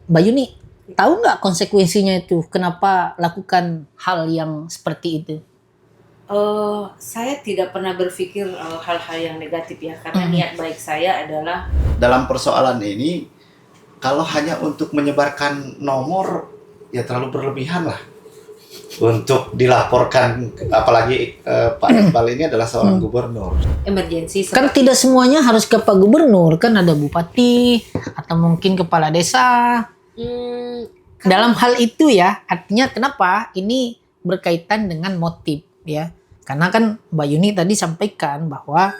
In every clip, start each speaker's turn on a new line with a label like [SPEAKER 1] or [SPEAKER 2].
[SPEAKER 1] Mbak Yuni, tahu nggak konsekuensinya itu? Kenapa lakukan hal yang seperti itu?
[SPEAKER 2] Saya tidak pernah berpikir hal-hal yang negatif ya, karena niat baik saya adalah
[SPEAKER 3] Dalam persoalan ini, kalau hanya untuk menyebarkan nomor, ya terlalu berlebihan lah untuk dilaporkan, apalagi Pak Iqbal ini adalah seorang gubernur.
[SPEAKER 2] emergensi.
[SPEAKER 1] Kan tidak semuanya harus ke Pak Gubernur, kan ada bupati atau mungkin kepala desa. Dalam hal itu ya, artinya kenapa ini berkaitan dengan motif ya. Karena kan Mbak Yuni tadi sampaikan bahwa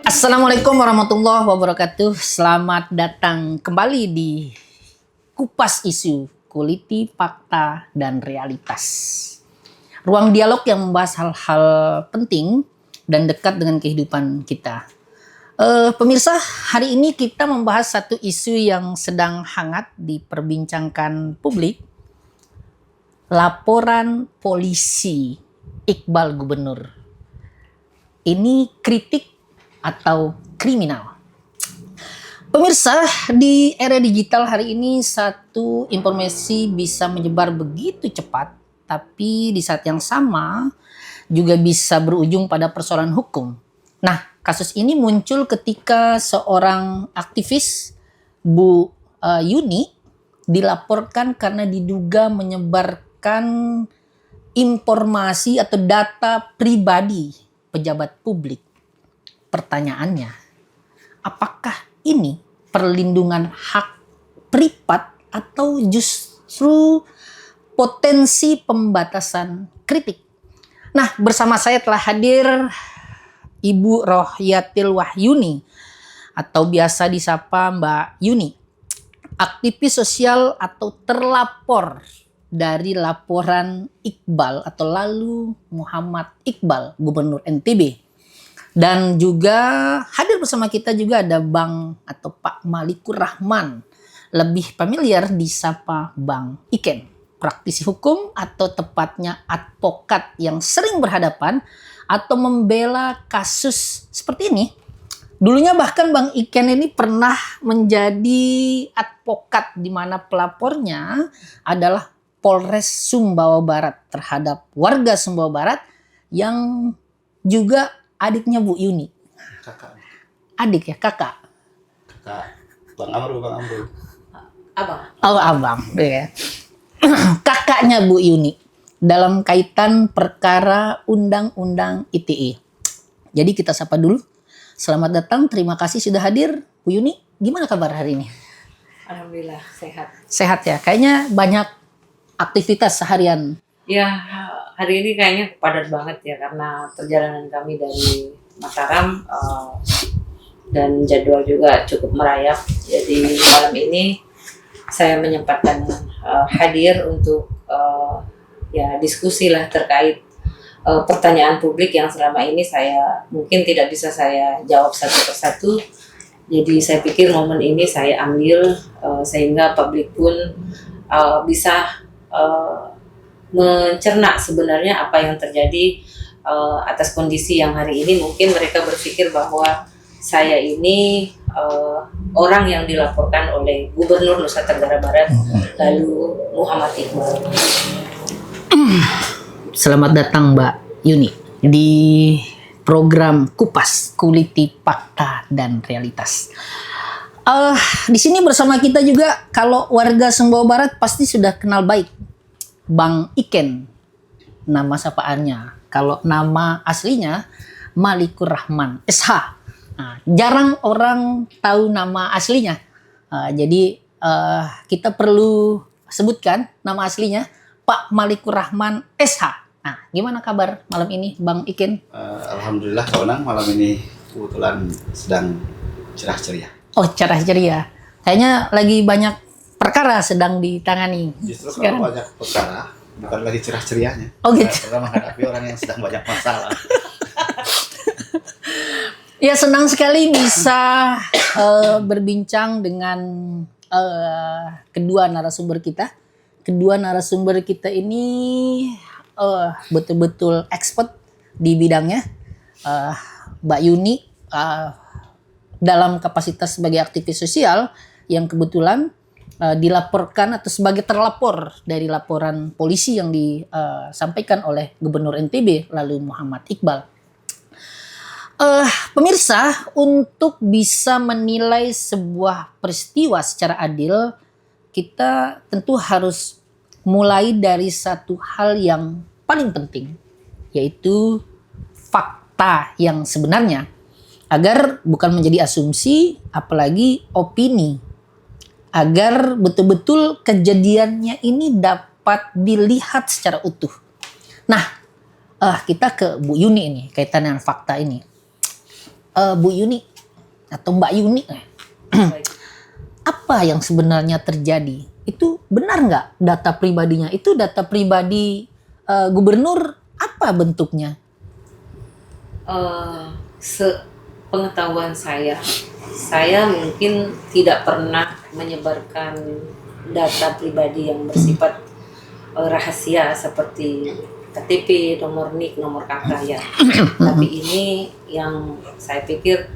[SPEAKER 1] Assalamualaikum warahmatullahi wabarakatuh. Selamat datang kembali di Kupas Isu, Kuliti Fakta dan Realitas. Ruang dialog yang membahas hal-hal penting dan dekat dengan kehidupan kita. Pemirsa, hari ini kita membahas satu isu yang sedang hangat diperbincangkan publik. Laporan polisi Iqbal Gubernur. Ini kritik atau kriminal. Pemirsa, di era digital hari ini satu informasi bisa menyebar begitu cepat, tapi di saat yang sama juga bisa berujung pada persoalan hukum. Nah, kasus ini muncul ketika seorang aktivis, Bu Yuni, dilaporkan karena diduga menyebarkan informasi atau data pribadi pejabat publik. Pertanyaannya, apakah ini perlindungan hak privat atau justru potensi pembatasan kritik? Nah, bersama saya telah hadir Ibu Rohyatil Wahyuni atau biasa disapa Mbak Yuni, aktivis sosial atau terlapor dari laporan Iqbal atau lalu Muhammad Iqbal, Gubernur NTB. Dan juga hadir bersama kita juga ada Bang atau Pak Malikur Rahman, lebih familiar disapa Bang Iken, praktisi hukum atau tepatnya advokat yang sering berhadapan atau membela kasus seperti ini. Dulunya bahkan Bang Iken ini pernah menjadi advokat di mana pelapornya adalah Polres Sumbawa Barat terhadap warga Sumbawa Barat yang juga adiknya Bu Yuni.
[SPEAKER 3] Kakak.
[SPEAKER 1] Adik ya, kakak.
[SPEAKER 3] Kakak. Bang Amru.
[SPEAKER 2] abang.
[SPEAKER 1] Oh, abang. Ya. Kakaknya Bu Yuni dalam kaitan perkara Undang-Undang ITE. Jadi kita sapa dulu. Selamat datang, terima kasih sudah hadir. Bu Yuni, gimana kabar hari ini?
[SPEAKER 2] Alhamdulillah sehat.
[SPEAKER 1] Sehat ya? Kayaknya banyak aktivitas seharian.
[SPEAKER 2] Ya, hari ini kayaknya padat banget ya, karena perjalanan kami dari Mataram dan jadwal juga cukup merayap. Jadi malam ini saya menyempatkan hadir untuk ya diskusi lah terkait pertanyaan publik yang selama ini saya mungkin tidak bisa saya jawab satu persatu. Jadi saya pikir momen ini saya ambil sehingga publik pun bisa mencerna sebenarnya apa yang terjadi atas kondisi yang hari ini. Mungkin mereka berpikir bahwa saya ini orang yang dilaporkan oleh Gubernur Nusa Tenggara Barat lalu Muhammad Iqbal.
[SPEAKER 1] Selamat datang Mbak Yuni di program Kupas Kuliti Fakta dan Realitas. Di sini bersama kita juga kalau warga Sumbawa Barat pasti sudah kenal baik Bang Iken, nama sapaannya. Kalau nama aslinya Malikur Rahman SH. Nah, jarang orang tahu nama aslinya. Jadi kita perlu sebutkan nama aslinya Pak Malikur Rahman SH. Nah, gimana kabar malam ini Bang Iken?
[SPEAKER 3] Alhamdulillah kawanang, malam ini kebetulan sedang cerah ceria.
[SPEAKER 1] Oh, cerah ceria. Kayaknya lagi banyak perkara sedang ditangani.
[SPEAKER 3] Justru
[SPEAKER 1] sekarang.
[SPEAKER 3] kalau banyak perkara bukan lagi cerah cerianya.
[SPEAKER 1] Oh gitu.
[SPEAKER 3] Karena menghadapi orang yang sedang banyak masalah.
[SPEAKER 1] Ya, senang sekali bisa berbincang dengan kedua narasumber kita. Kedua narasumber kita ini betul-betul expert di bidangnya. Mbak Yuni dalam kapasitas sebagai aktivis sosial yang kebetulan dilaporkan atau sebagai terlapor dari laporan polisi yang disampaikan oleh Gubernur NTB lalu Muhammad Iqbal. Pemirsa, untuk bisa menilai sebuah peristiwa secara adil, kita tentu harus mulai dari satu hal yang paling penting, yaitu fakta yang sebenarnya, agar bukan menjadi asumsi, apalagi opini, agar betul-betul kejadiannya ini dapat dilihat secara utuh. Nah, kita ke Bu Yuni ini, kaitan dengan fakta ini. Bu Yuni atau Mbak Yuni, apa yang sebenarnya terjadi? Itu benar nggak data pribadinya? Itu data pribadi gubernur, apa bentuknya?
[SPEAKER 2] Sepengetahuan saya mungkin tidak pernah menyebarkan data pribadi yang bersifat rahasia seperti KTP, nomor NIK, nomor KK ya. Tapi ini yang saya pikir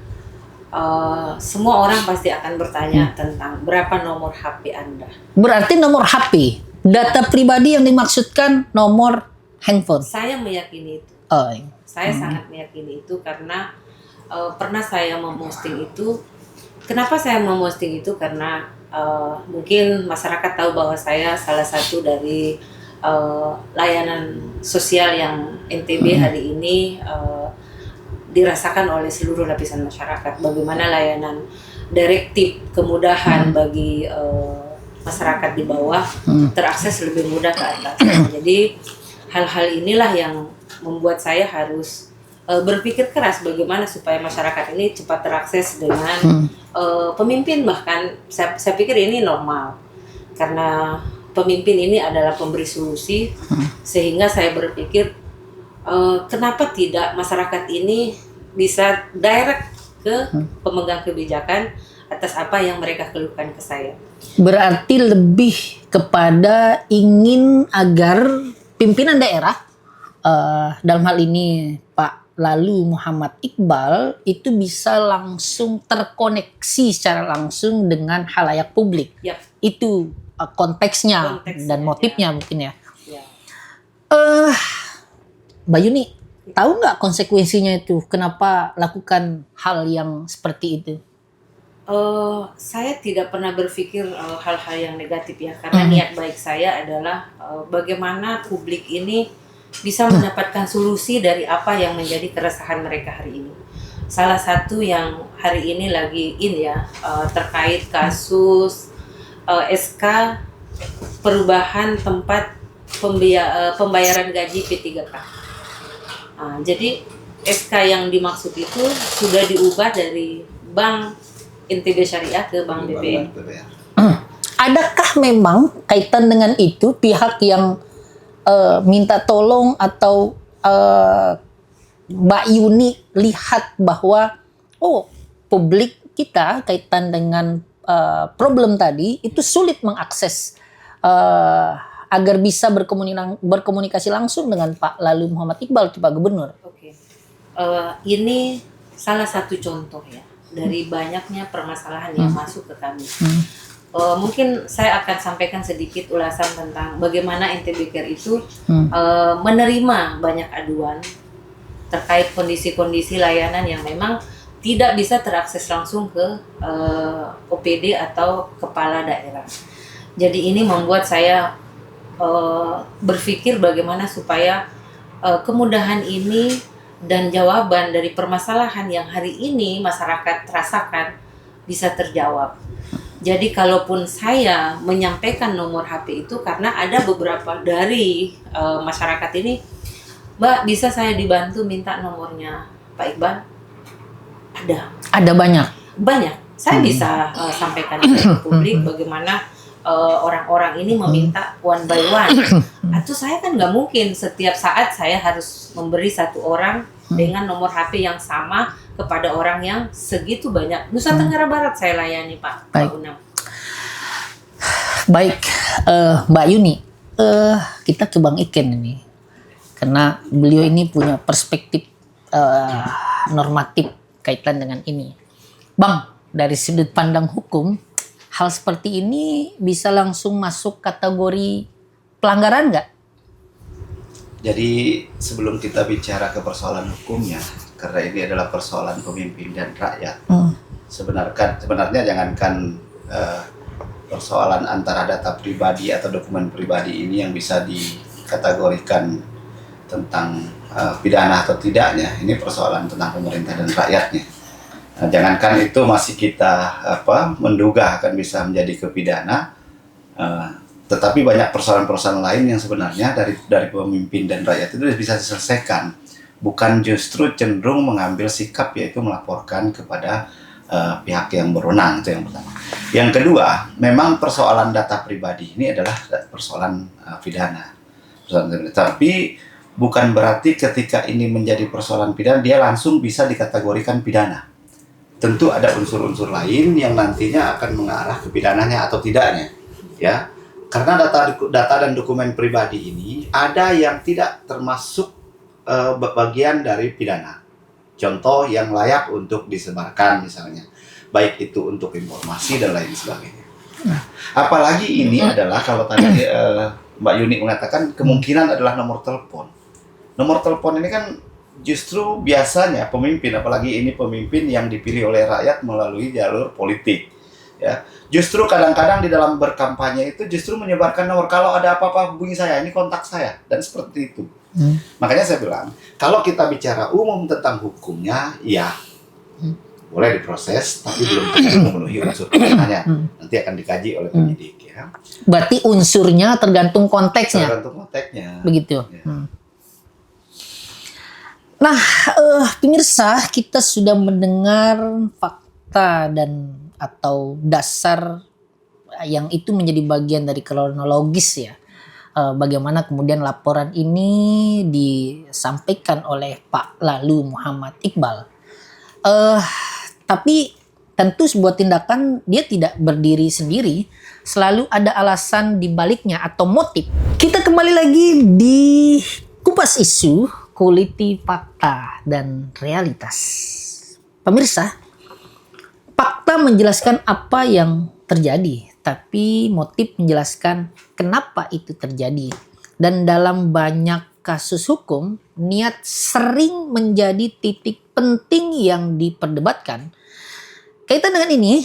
[SPEAKER 2] semua orang pasti akan bertanya tentang berapa nomor HP Anda.
[SPEAKER 1] Berarti nomor HP, data pribadi yang dimaksudkan nomor handphone.
[SPEAKER 2] Saya meyakini itu.
[SPEAKER 1] Iya.
[SPEAKER 2] Saya sangat meyakini itu karena pernah saya memposting itu. Kenapa saya memposting itu? Karena mungkin masyarakat tahu bahwa saya salah satu dari layanan sosial yang NTB hari ini dirasakan oleh seluruh lapisan masyarakat. Bagaimana layanan direktif, kemudahan bagi masyarakat di bawah terakses lebih mudah ke atas. Jadi hal-hal inilah yang membuat saya harus berpikir keras bagaimana supaya masyarakat ini cepat terakses dengan pemimpin. Bahkan saya pikir ini normal karena pemimpin ini adalah pemberi solusi, sehingga saya berpikir kenapa tidak masyarakat ini bisa direct ke pemegang kebijakan atas apa yang mereka keluhkan ke saya.
[SPEAKER 1] Berarti lebih kepada ingin agar pimpinan daerah, dalam hal ini Pak Lalu Muhammad Iqbal, itu bisa langsung terkoneksi secara langsung dengan halayak publik.
[SPEAKER 2] Yap.
[SPEAKER 1] Itu konteksnya dan motifnya
[SPEAKER 2] ya.
[SPEAKER 1] Mungkin ya.
[SPEAKER 2] Ya.
[SPEAKER 1] Mbak Yuni, tahu nggak konsekuensinya itu? Kenapa lakukan hal yang seperti itu?
[SPEAKER 2] Saya tidak pernah berpikir hal-hal yang negatif ya, karena niat baik saya adalah bagaimana publik ini bisa mendapatkan solusi dari apa yang menjadi keresahan mereka hari ini. Salah satu yang hari ini lagi ya, terkait kasus SK perubahan tempat pembayaran gaji P3K. Jadi SK yang dimaksud itu sudah diubah dari Bank NTB Syariah ke Bank BPN.
[SPEAKER 1] Adakah memang kaitan dengan itu pihak yang minta tolong atau Mbak Yuni lihat bahwa publik kita kaitan dengan problem tadi itu sulit mengakses agar bisa berkomunikasi langsung dengan Pak Lalu Muhammad Iqbal, Pak Gubernur?
[SPEAKER 2] Oke. Ini salah satu contoh ya dari banyaknya permasalahan yang masuk ke kami. Mungkin saya akan sampaikan sedikit ulasan tentang bagaimana NTB Care itu menerima banyak aduan terkait kondisi-kondisi layanan yang memang tidak bisa terakses langsung ke OPD atau kepala daerah. Jadi ini membuat saya berpikir bagaimana supaya kemudahan ini dan jawaban dari permasalahan yang hari ini masyarakat rasakan bisa terjawab. Jadi kalaupun saya menyampaikan nomor HP itu karena ada beberapa dari masyarakat ini, Mbak, bisa saya dibantu minta nomornya Pak Iqbal? Ada
[SPEAKER 1] banyak.
[SPEAKER 2] Saya bisa sampaikan ke publik bagaimana orang-orang ini meminta one by one. Atau saya kan nggak mungkin setiap saat saya harus memberi satu orang dengan nomor HP yang sama kepada orang yang segitu banyak. Nusa Tenggara Barat saya layani Pak Unam.
[SPEAKER 1] Baik, Mbak Yuni, kita ke Bang Iken ini, karena beliau ini punya perspektif normatif kaitan dengan ini. Bang, dari sudut pandang hukum, hal seperti ini bisa langsung masuk kategori pelanggaran nggak?
[SPEAKER 3] Jadi sebelum kita bicara ke persoalan hukumnya, karena ini adalah persoalan pemimpin dan rakyat, sebenarnya jangankan persoalan antara data pribadi atau dokumen pribadi ini yang bisa dikategorikan tentang pidana atau tidaknya, ini persoalan tentang pemerintah dan rakyatnya. Nah, jangankan itu masih kita menduga akan bisa menjadi kepidana, tetapi banyak persoalan-persoalan lain yang sebenarnya dari pemimpin dan rakyat itu bisa diselesaikan, bukan justru cenderung mengambil sikap yaitu melaporkan kepada pihak yang berwenang. Itu yang pertama. Yang kedua, memang persoalan data pribadi ini adalah persoalan pidana. Tapi bukan berarti ketika ini menjadi persoalan pidana dia langsung bisa dikategorikan pidana. Tentu ada unsur-unsur lain yang nantinya akan mengarah ke pidananya atau tidaknya, ya. Karena data dan dokumen pribadi ini ada yang tidak termasuk bagian dari pidana. Contoh yang layak untuk disebarkan misalnya, baik itu untuk informasi dan lain sebagainya. Nah, apalagi ini adalah kalau tadi Mbak Yuni mengatakan kemungkinan adalah nomor telepon. Nomor telepon ini kan justru biasanya pemimpin, apalagi ini pemimpin yang dipilih oleh rakyat melalui jalur politik, ya. Justru kadang-kadang di dalam berkampanye itu justru menyebarkan nomor, kalau ada apa-apa hubungi saya, ini kontak saya, dan seperti itu. Makanya saya bilang, kalau kita bicara umum tentang hukumnya, ya boleh diproses, tapi belum tentu memenuhi unsur pidananya. Nanti akan dikaji oleh penyidik, ya.
[SPEAKER 1] Berarti unsurnya tergantung konteksnya.
[SPEAKER 3] Tergantung konteksnya.
[SPEAKER 1] Begitu.
[SPEAKER 3] Ya.
[SPEAKER 1] Nah, pemirsa, kita sudah mendengar fakta dan atau dasar yang itu menjadi bagian dari kronologis, ya. Bagaimana kemudian laporan ini disampaikan oleh Pak Lalu Muhammad Iqbal. Tapi tentu sebuah tindakan dia tidak berdiri sendiri, selalu ada alasan di baliknya atau motif. Kita kembali lagi di Kupas Isu, Kuliti Fakta dan Realitas. Pemirsa, fakta menjelaskan apa yang terjadi, tapi motif menjelaskan kenapa itu terjadi. Dan dalam banyak kasus hukum, niat sering menjadi titik penting yang diperdebatkan. Kaitan dengan ini,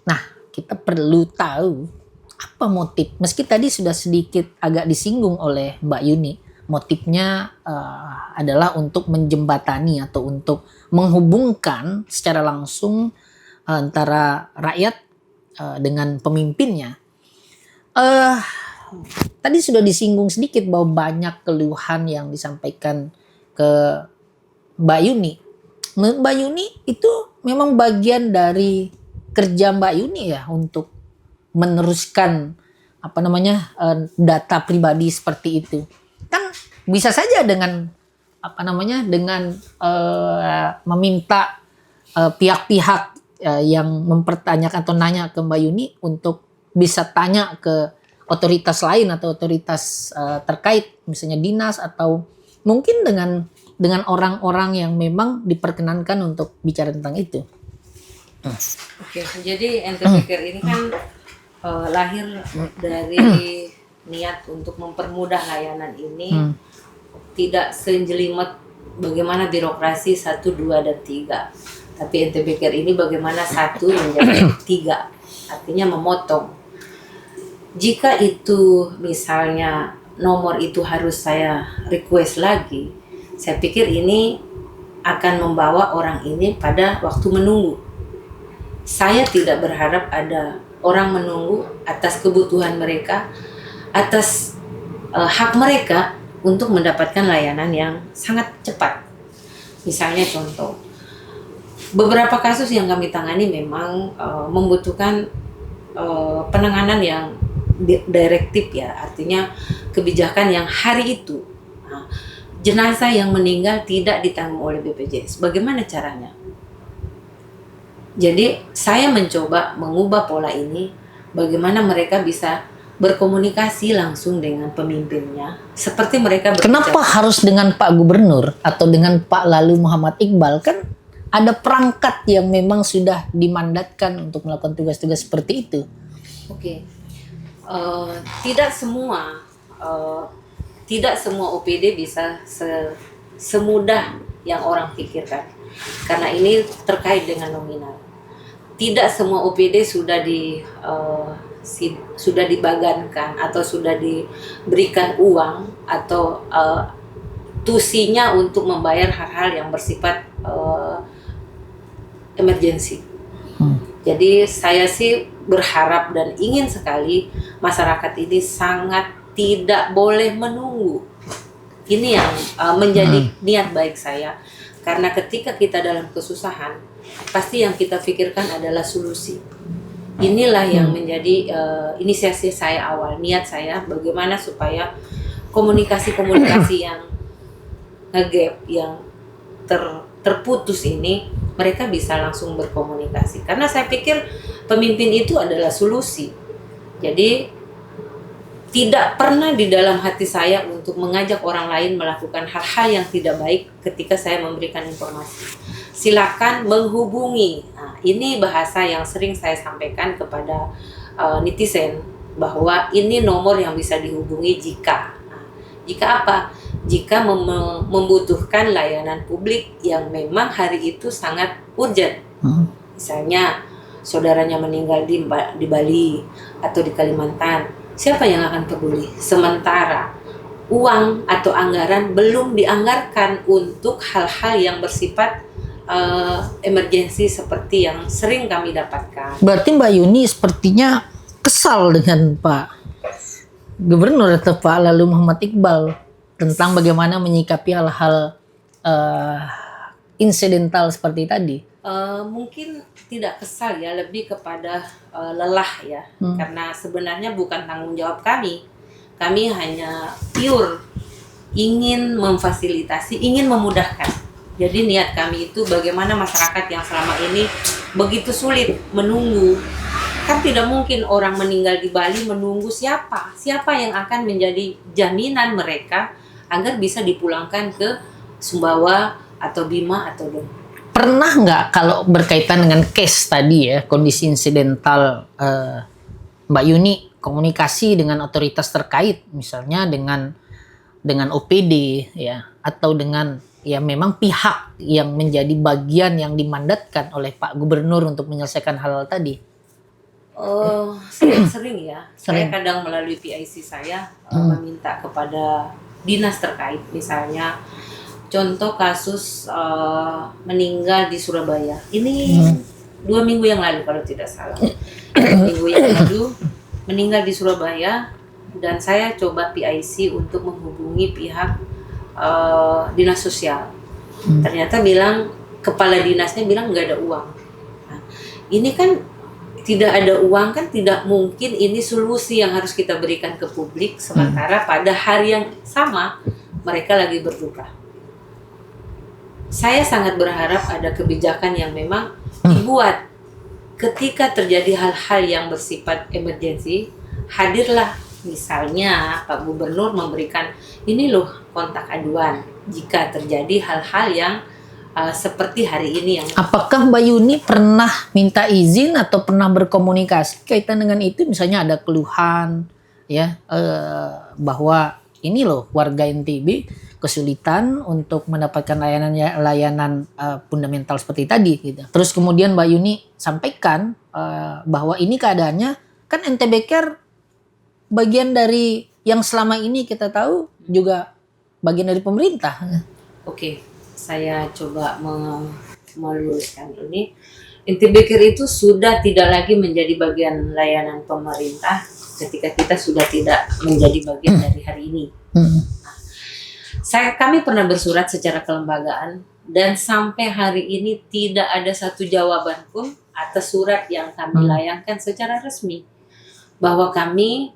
[SPEAKER 1] nah kita perlu tahu apa motif. Meski tadi sudah sedikit agak disinggung oleh Mbak Yuni, motifnya adalah untuk menjembatani atau untuk menghubungkan secara langsung antara rakyat dengan pemimpinnya. Tadi sudah disinggung sedikit bahwa banyak keluhan yang disampaikan ke Mbak Yuni. Menurut Mbak Yuni itu memang bagian dari kerja Mbak Yuni ya untuk meneruskan data pribadi seperti itu. Kan bisa saja dengan meminta pihak-pihak yang mempertanyakan atau nanya ke Mbak Yuni untuk bisa tanya ke otoritas lain atau otoritas terkait, misalnya dinas atau mungkin dengan orang-orang yang memang diperkenankan untuk bicara tentang itu.
[SPEAKER 2] Oke, jadi ente pikir ini kan lahir dari niat untuk mempermudah layanan ini, tidak senjelimet bagaimana birokrasi 1, 2, dan 3. Tapi ente pikir ini bagaimana 1 menjadi 3, artinya memotong. Jika itu misalnya nomor itu harus saya request lagi, saya pikir ini akan membawa orang ini pada waktu menunggu. Saya tidak berharap ada orang menunggu atas kebutuhan mereka, atas hak mereka untuk mendapatkan layanan yang sangat cepat. Misalnya contoh, beberapa kasus yang kami tangani memang membutuhkan penanganan yang direktif, ya, artinya kebijakan yang hari itu. Nah, jenazah yang meninggal tidak ditanggung oleh BPJS. Bagaimana caranya? Jadi saya mencoba mengubah pola ini, bagaimana mereka bisa berkomunikasi langsung dengan pemimpinnya seperti mereka
[SPEAKER 1] Kenapa harus dengan Pak Gubernur atau dengan Pak Lalu Muhammad Iqbal? Kan ada perangkat yang memang sudah dimandatkan untuk melakukan tugas-tugas seperti itu.
[SPEAKER 2] Oke. Tidak semua tidak semua OPD bisa semudah yang orang pikirkan, karena ini terkait dengan nominal. Tidak semua OPD sudah dibagankan atau sudah diberikan uang atau tusinya untuk membayar hal-hal yang bersifat emergensi. Jadi saya sih berharap dan ingin sekali masyarakat ini sangat tidak boleh menunggu. Ini yang menjadi niat baik saya, karena ketika kita dalam kesusahan, pasti yang kita pikirkan adalah solusi. Inilah yang menjadi inisiasi saya awal, niat saya bagaimana supaya komunikasi-komunikasi yang nge-gap, yang terputus ini, mereka bisa langsung berkomunikasi. Karena saya pikir pemimpin itu adalah solusi. Jadi tidak pernah di dalam hati saya untuk mengajak orang lain melakukan hal-hal yang tidak baik ketika saya memberikan informasi. Silakan menghubungi. Nah, ini bahasa yang sering saya sampaikan kepada netizen, bahwa ini nomor yang bisa dihubungi jika. Nah, jika apa? Jika membutuhkan layanan publik yang memang hari itu sangat urgent. Misalnya saudaranya meninggal di Bali atau di Kalimantan, siapa yang akan peduli? Sementara uang atau anggaran belum dianggarkan untuk hal-hal yang bersifat emergensi seperti yang sering kami dapatkan.
[SPEAKER 1] Berarti Mbak Yuni sepertinya kesal dengan Pak Gubernur atau Pak Lalu Muhammad Iqbal tentang bagaimana menyikapi hal-hal insidental seperti tadi.
[SPEAKER 2] Mungkin tidak kesal ya, lebih kepada lelah ya, karena sebenarnya bukan tanggung jawab kami. Kami hanya pure ingin memfasilitasi, ingin memudahkan. Jadi niat kami itu bagaimana masyarakat yang selama ini begitu sulit menunggu. Kan tidak mungkin orang meninggal di Bali menunggu siapa yang akan menjadi jaminan mereka agar bisa dipulangkan ke Sumbawa atau Bima atau Dong.
[SPEAKER 1] Pernah nggak kalau berkaitan dengan case tadi ya, kondisi insidental, Mbak Yuni komunikasi dengan otoritas terkait, misalnya dengan OPD ya, atau dengan ya memang pihak yang menjadi bagian yang dimandatkan oleh Pak Gubernur untuk menyelesaikan hal-hal tadi?
[SPEAKER 2] Sering ya.
[SPEAKER 1] Sering.
[SPEAKER 2] Saya kadang melalui PIC saya meminta kepada dinas terkait, misalnya contoh kasus meninggal di Surabaya. Ini 2 minggu yang lalu kalau tidak salah. 2 minggu yang lalu meninggal di Surabaya, dan saya coba PIC untuk menghubungi pihak dinas sosial. Ternyata kepala dinasnya bilang nggak ada uang. Nah, ini kan tidak ada uang, kan tidak mungkin ini solusi yang harus kita berikan ke publik, sementara pada hari yang sama mereka lagi berduka. Saya sangat berharap ada kebijakan yang memang dibuat ketika terjadi hal-hal yang bersifat emergensi, hadirlah misalnya Pak Gubernur memberikan ini loh kontak aduan jika terjadi hal-hal yang seperti hari ini yang.
[SPEAKER 1] Apakah Mbak Yuni pernah minta izin atau pernah berkomunikasi kaitan dengan itu? Misalnya ada keluhan ya bahwa ini loh warga NTB kesulitan untuk mendapatkan layanan fundamental seperti tadi gitu. Terus kemudian Mbak Yuni sampaikan bahwa ini keadaannya kan NTB Care bagian dari yang selama ini kita tahu juga bagian dari pemerintah.
[SPEAKER 2] Oke. Saya coba meluruskan ini. NTB Care itu sudah tidak lagi menjadi bagian layanan pemerintah ketika kita sudah tidak menjadi bagian dari hari ini. Kami pernah bersurat secara kelembagaan, dan sampai hari ini tidak ada satu jawaban pun atas surat yang kami layangkan secara resmi bahwa kami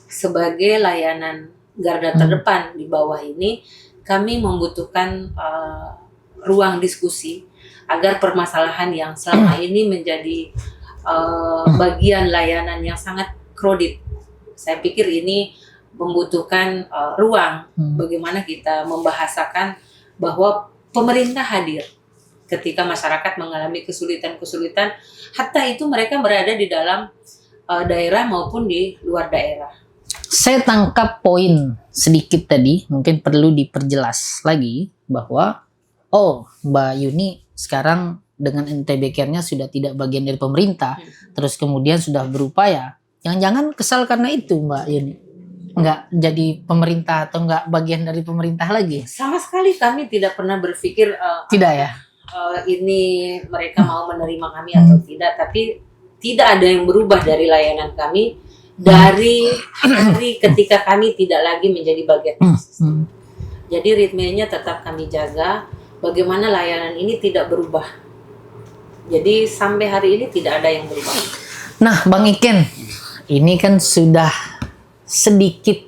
[SPEAKER 2] sebagai layanan garda terdepan di bawah ini, kami membutuhkan ruang diskusi agar permasalahan yang selama ini menjadi bagian layanan yang sangat kredit saya pikir ini membutuhkan ruang
[SPEAKER 1] Hmm.
[SPEAKER 2] bagaimana kita membahasakan bahwa pemerintah hadir ketika masyarakat mengalami kesulitan-kesulitan, hatta itu mereka berada di dalam daerah maupun di luar daerah.
[SPEAKER 1] Saya tangkap poin sedikit tadi, mungkin perlu diperjelas lagi bahwa Mbak Yuni sekarang dengan NTB Care-nya sudah tidak bagian dari pemerintah, terus kemudian sudah berupaya. Jangan-jangan kesal karena itu Mbak Yuni, nggak jadi pemerintah atau nggak bagian dari pemerintah lagi?
[SPEAKER 2] Sama sekali kami tidak pernah berpikir
[SPEAKER 1] Tidak ya?
[SPEAKER 2] ini mereka mau menerima kami atau tidak, tapi tidak ada yang berubah dari layanan kami dari hari ketika kami tidak lagi menjadi bagian dari sistem. Jadi ritmenya tetap kami jaga, bagaimana layanan ini tidak berubah. Jadi sampai hari ini tidak ada yang berubah.
[SPEAKER 1] Nah, Bang Iken, ini kan sudah sedikit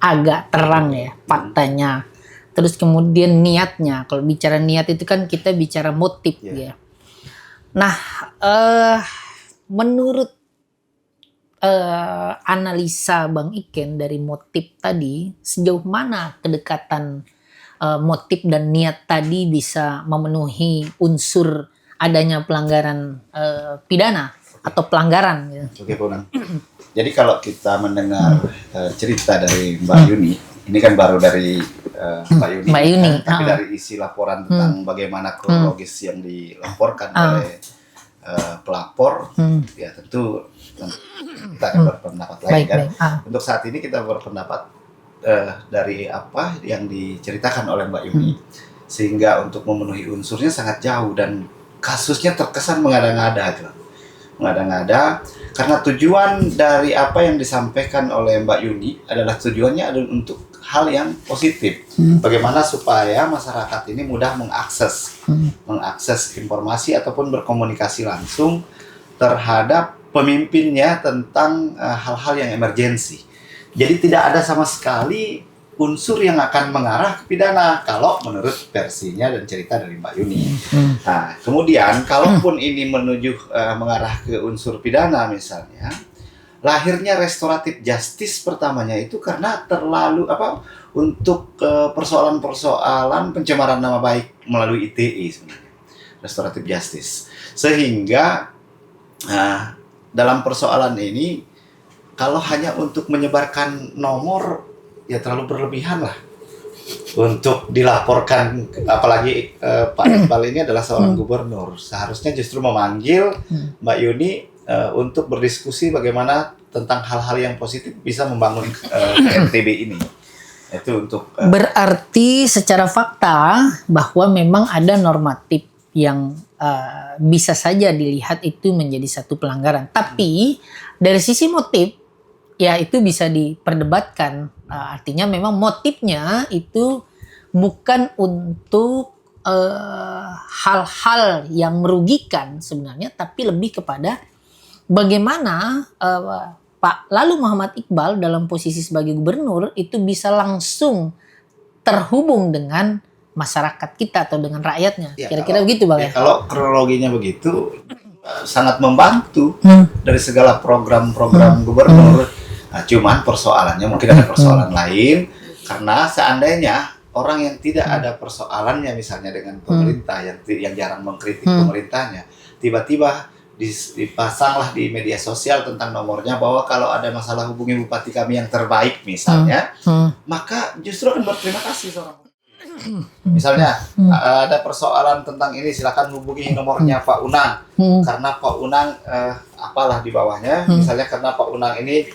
[SPEAKER 1] agak terang ya faktanya. Terus kemudian niatnya. Kalau bicara niat itu kan kita bicara motif ya. Nah, menurut analisa Bang Iken dari motif tadi, sejauh mana kedekatan motif dan niat tadi bisa memenuhi unsur adanya pelanggaran pidana atau pelanggaran gitu.
[SPEAKER 3] Oke, Pak Unang. Jadi kalau kita mendengar cerita dari Mbak Yuni, ini kan baru dari Mbak Yuni,
[SPEAKER 1] Mbak Yuni,
[SPEAKER 3] tapi dari isi laporan tentang bagaimana kronologis yang dilaporkan oleh pelapor, ya tentu kita akan berpendapat lain kan. Untuk saat ini kita berpendapat dari apa yang diceritakan oleh Mbak Yuni, sehingga untuk memenuhi unsurnya sangat jauh dan kasusnya terkesan mengada-ngada gitu. Mengada-ngada karena tujuan dari apa yang disampaikan oleh Mbak Yuni adalah tujuannya adalah untuk hal yang positif. Bagaimana supaya masyarakat ini mudah mengakses informasi ataupun berkomunikasi langsung terhadap pemimpinnya tentang hal-hal yang emergensi. Jadi tidak ada sama sekali unsur yang akan mengarah ke pidana kalau menurut versinya dan cerita dari Mbak Yuni. Nah, kemudian kalaupun ini menuju mengarah ke unsur pidana misalnya, lahirnya restoratif justice pertamanya itu karena terlalu untuk persoalan-persoalan pencemaran nama baik melalui ITE sebenarnya. Restoratif justice. Sehingga dalam persoalan ini kalau hanya untuk menyebarkan nomor ya terlalu berlebihan lah untuk dilaporkan, apalagi Pak Iqbal ini adalah seorang gubernur, seharusnya justru memanggil Mbak Yuni untuk berdiskusi bagaimana tentang hal-hal yang positif bisa membangun NTB ini. Itu untuk
[SPEAKER 1] berarti secara fakta bahwa memang ada normatif yang bisa saja dilihat itu menjadi satu pelanggaran, tapi dari sisi motif ya itu bisa diperdebatkan. Artinya memang motifnya itu bukan untuk hal-hal yang merugikan sebenarnya, tapi lebih kepada bagaimana Pak Lalu Muhammad Iqbal dalam posisi sebagai gubernur itu bisa langsung terhubung dengan masyarakat kita atau dengan rakyatnya.
[SPEAKER 3] Ya,
[SPEAKER 1] Kira-kira begitu Bang ya?
[SPEAKER 3] Kalau kronologinya begitu sangat membantu dari segala program-program gubernur. Nah, cuman persoalannya mungkin ada persoalan lain karena seandainya orang yang tidak ada persoalannya misalnya dengan pemerintah yang jarang mengkritik pemerintahnya, tiba-tiba dipasanglah di media sosial tentang nomornya bahwa kalau ada masalah hubungi bupati kami yang terbaik misalnya, maka justru akan berterima kasih seorang. Misalnya ada persoalan tentang ini, silakan hubungi nomornya Pak Unang karena Pak Unang apalah di bawahnya, misalnya karena Pak Unang ini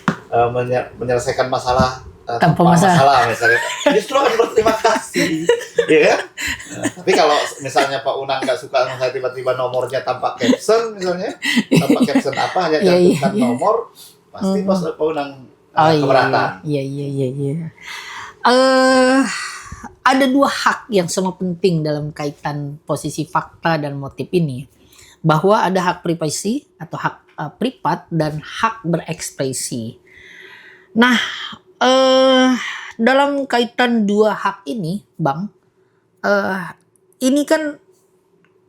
[SPEAKER 3] menyelesaikan masalah tanpa masalah misalnya, justru akan berterima kasih, ya kan? Tapi kalau misalnya Pak Unang nggak suka sama saya, tiba-tiba nomornya tanpa caption misalnya, tanpa caption apa, hanya cantumkan nomor, pasti Pak Unang keberatan.
[SPEAKER 1] Iya. Ada dua hak yang sama penting dalam kaitan posisi fakta dan motif ini, bahwa ada hak privasi atau hak privat dan hak berekspresi. Nah, dalam kaitan dua hak ini, Bang, ini kan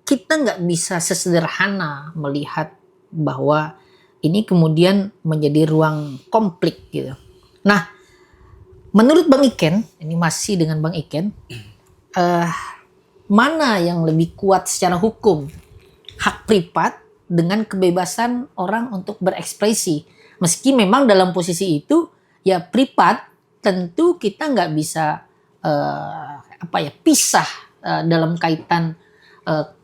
[SPEAKER 1] kita nggak bisa sesederhana melihat bahwa ini kemudian menjadi ruang konflik gitu. Nah, menurut Bang Iken, ini masih dengan Bang Iken, mana yang lebih kuat secara hukum? Hak privat dengan kebebasan orang untuk berekspresi. Meski memang dalam posisi itu ya privat, tentu kita nggak bisa pisah dalam kaitan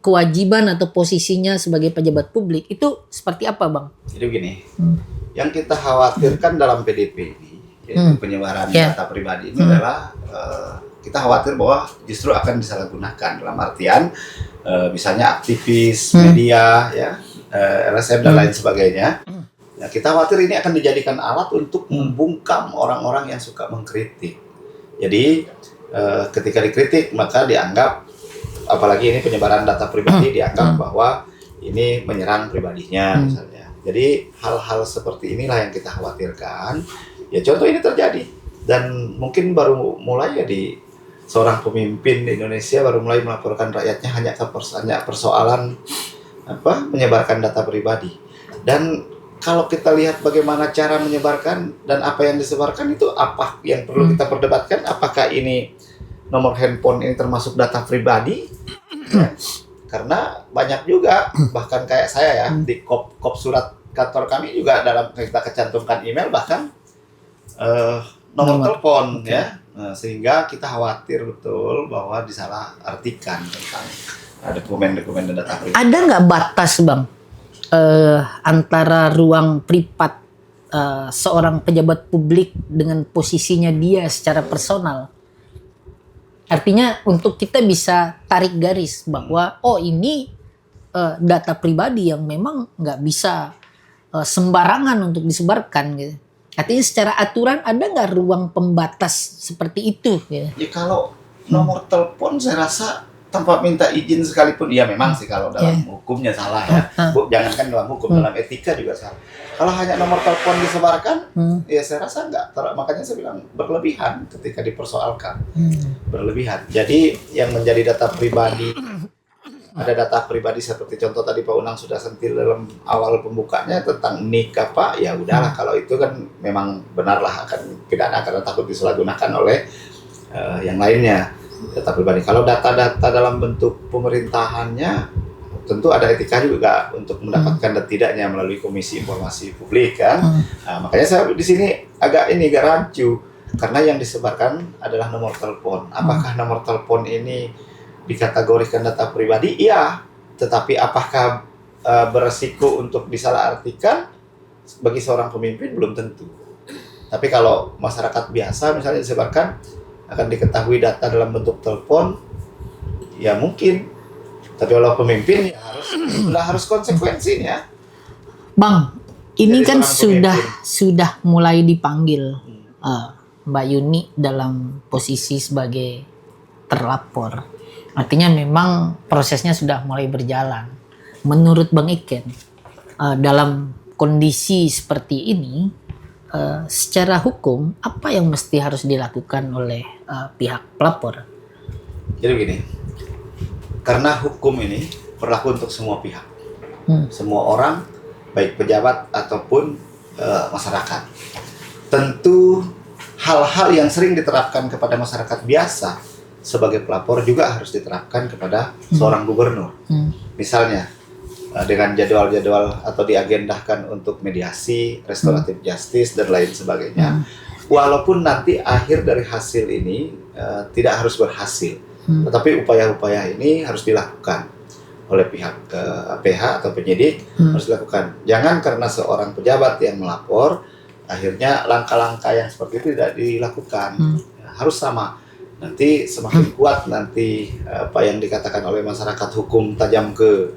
[SPEAKER 1] kewajiban atau posisinya sebagai pejabat publik. Itu seperti apa, Bang?
[SPEAKER 3] Jadi begini, yang kita khawatirkan dalam PDP ini, yaitu penyebaran data pribadi ini adalah kita khawatir bahwa justru akan disalahgunakan dalam artian misalnya aktivis, media, ya, LSM dan lain sebagainya. Ya, kita khawatir ini akan dijadikan alat untuk membungkam orang-orang yang suka mengkritik. Jadi ketika dikritik maka dianggap, apalagi ini penyebaran data pribadi, dianggap bahwa ini menyerang pribadinya misalnya. Jadi hal-hal seperti inilah yang kita khawatirkan. Ya contoh ini terjadi dan mungkin baru mulai ya di seorang pemimpin di Indonesia baru mulai melaporkan rakyatnya hanya ke persoalan menyebarkan data pribadi. Dan kalau kita lihat bagaimana cara menyebarkan dan apa yang disebarkan itu apa yang perlu kita perdebatkan, apakah ini nomor handphone ini termasuk data pribadi? Ya. Karena banyak juga, bahkan kayak saya ya, di kop surat kantor kami juga dalam kita kecantumkan email bahkan nomor telepon ya. Nah, sehingga kita khawatir betul bahwa disalah artikan tentang dokumen-dokumen dan data pribadi.
[SPEAKER 1] Ada nggak batas, Bang, antara ruang privat seorang pejabat publik dengan posisinya dia secara personal? Artinya untuk kita bisa tarik garis bahwa ini data pribadi yang memang nggak bisa sembarangan untuk disebarkan gitu. Artinya secara aturan ada nggak ruang pembatas seperti itu? Gitu?
[SPEAKER 3] Ya kalau nomor telepon saya rasa tanpa minta izin sekalipun, ya memang sih kalau dalam hukumnya salah ya. Jangankan dalam hukum, dalam etika juga salah. Kalau hanya nomor telepon disebarkan, ya saya rasa enggak. Makanya saya bilang berlebihan ketika dipersoalkan. Berlebihan. Jadi yang menjadi data pribadi, ada data pribadi seperti contoh tadi Pak Unang sudah sentil dalam awal pembukanya tentang nik apa, ya udahlah kalau itu kan memang benarlah akan pidana karena takut disalahgunakan oleh yang lainnya. Data pribadi. Kalau data-data dalam bentuk pemerintahannya, tentu ada etika juga untuk mendapatkan dan tidaknya melalui Komisi Informasi Publik kan. Nah, makanya saya di sini agak rancu karena yang disebarkan adalah nomor telepon. Apakah nomor telepon ini dikategorikan data pribadi? Iya, tetapi apakah beresiko untuk disalahartikan bagi seorang pemimpin belum tentu. Tapi kalau masyarakat biasa misalnya disebarkan akan diketahui data dalam bentuk telepon, ya mungkin. Tapi kalau pemimpin ya harus konsekuensinya.
[SPEAKER 1] Bang, ini
[SPEAKER 3] jadi
[SPEAKER 1] kan sudah mulai dipanggil Mbak Yuni dalam posisi sebagai terlapor. Artinya memang prosesnya sudah mulai berjalan. Menurut Bang Iken, dalam kondisi seperti ini, secara hukum apa yang mesti harus dilakukan oleh pihak pelapor?
[SPEAKER 3] Jadi begini, karena hukum ini berlaku untuk semua pihak, semua orang, baik pejabat ataupun masyarakat. Tentu hal-hal yang sering diterapkan kepada masyarakat biasa sebagai pelapor juga harus diterapkan kepada seorang gubernur. Misalnya dengan jadwal-jadwal atau diagendakan untuk mediasi, restoratif justice dan lain sebagainya. Walaupun nanti akhir dari hasil ini tidak harus berhasil, tetapi upaya-upaya ini harus dilakukan oleh pihak PH atau penyidik, harus dilakukan. Jangan karena seorang pejabat yang melapor akhirnya langkah-langkah yang seperti itu tidak dilakukan. Harus sama. Nanti semakin kuat nanti apa yang dikatakan oleh masyarakat hukum tajam ke